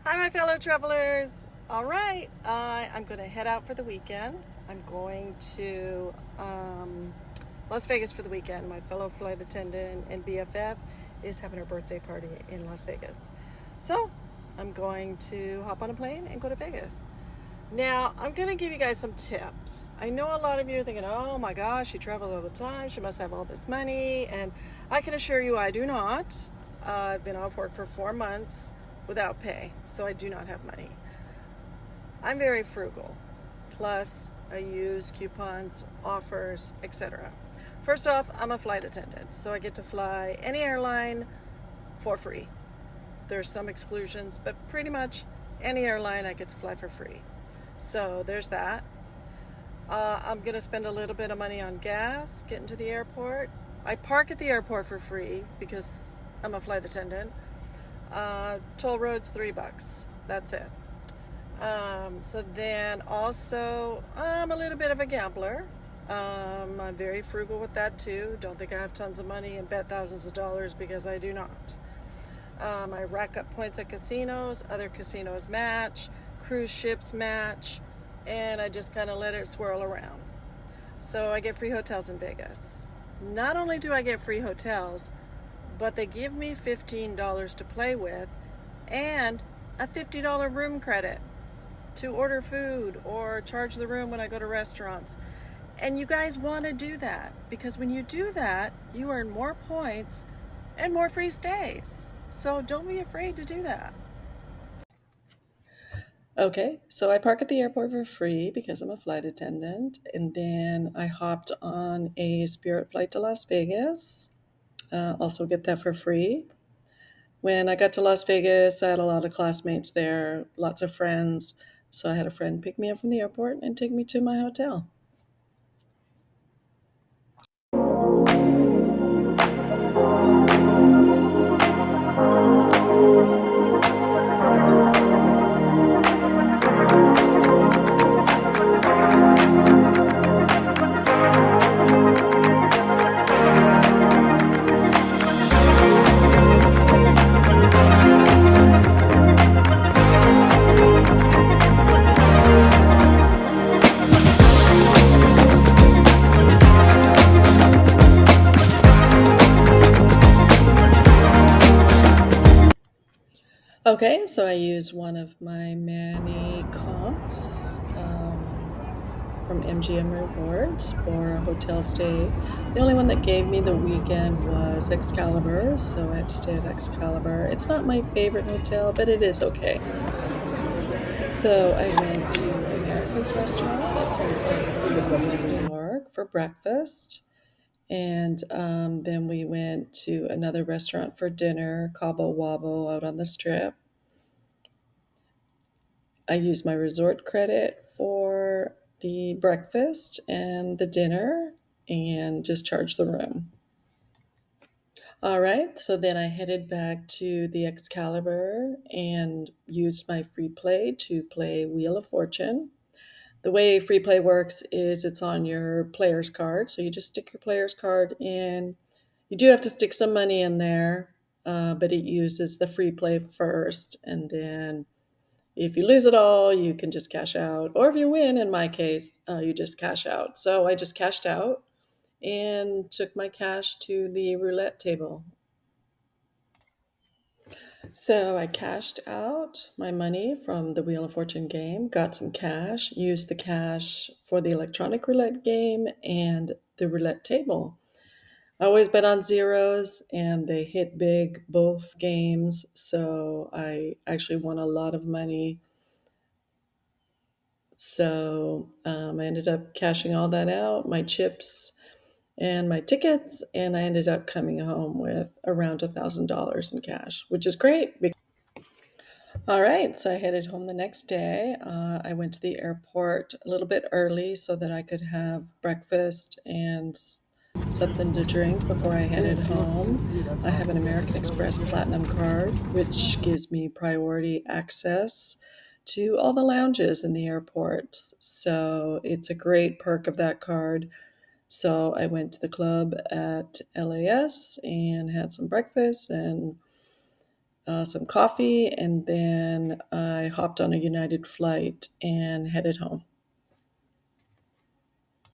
Hi, my fellow travelers. All right, I'm going to head out for the weekend. I'm going to Las Vegas for the weekend. My fellow flight attendant and BFF is having her birthday party in Las Vegas. So I'm going to hop on a plane and go to Vegas. Now, I'm going to give you guys some tips. I know a lot of you are thinking, oh my gosh, she travels all the time. She must have all this money. And I can assure you I do not. I've been off work for 4 months without pay, so I do not have money. I'm very frugal. Plus, I use coupons, offers, etc. First off, I'm a flight attendant, so I get to fly any airline for free. There's some exclusions, but pretty much any airline I get to fly for free. So there's that. I'm going to spend a little bit of money on gas getting to the airport. I park at the airport for free because I'm a flight attendant. Toll roads, $3. That's it. So then also, I'm a little bit of a gambler. I'm very frugal with that too. Don't think I have tons of money and bet thousands of dollars because I do not. I rack up points at casinos, other casinos match, cruise ships match, and I just kind of let it swirl around. So I get free hotels in Vegas. Not only do I get free hotels, but they give me $15 to play with and a $50 room credit to order food or charge the room when I go to restaurants. And you guys want to do that because when you do that, you earn more points and more free stays. So don't be afraid to do that. Okay, so I park at the airport for free because I'm a flight attendant. And then I hopped on a Spirit flight to Las Vegas. Also get that for free. When I got to Las Vegas, I had a lot of classmates there, lots of friends. So I had a friend pick me up from the airport and take me to my hotel. Okay, so I use one of my many comps from MGM Rewards for a hotel stay. The only one that gave me the weekend was Excalibur, so I had to stay at Excalibur. It's not my favorite hotel, but it is okay. So I went to America's restaurant that's inside of New York for breakfast. And then we went to another restaurant for dinner, Cabo Wabo out on the strip. I used my resort credit for the breakfast and the dinner and just charged the room. All right, so then I headed back to the Excalibur and used my free play to play Wheel of Fortune. The way free play works is it's on your player's card. So you just stick your player's card in. You do have to stick some money in there, but it uses the free play first. And then if you lose it all, you can just cash out. Or if you win, in my case, you just cash out. So I just cashed out and took my cash to the roulette table. So I cashed out my money from the Wheel of Fortune game, got some cash, used the cash for the electronic roulette game and the roulette table. I always bet on zeros and they hit big both games. So I actually won a lot of money. So I ended up cashing all that out, my chips and my tickets, and I ended up coming home with around $1,000 in cash, which is great. All right, so I headed home the next day. I went to the airport a little bit early so that I could have breakfast and something to drink before I headed home. I have an American Express Platinum card, which gives me priority access to all the lounges in the airports. So it's a great perk of that card. So I went to the club at LAS and had some breakfast and some coffee, and then I hopped on a United flight and headed home.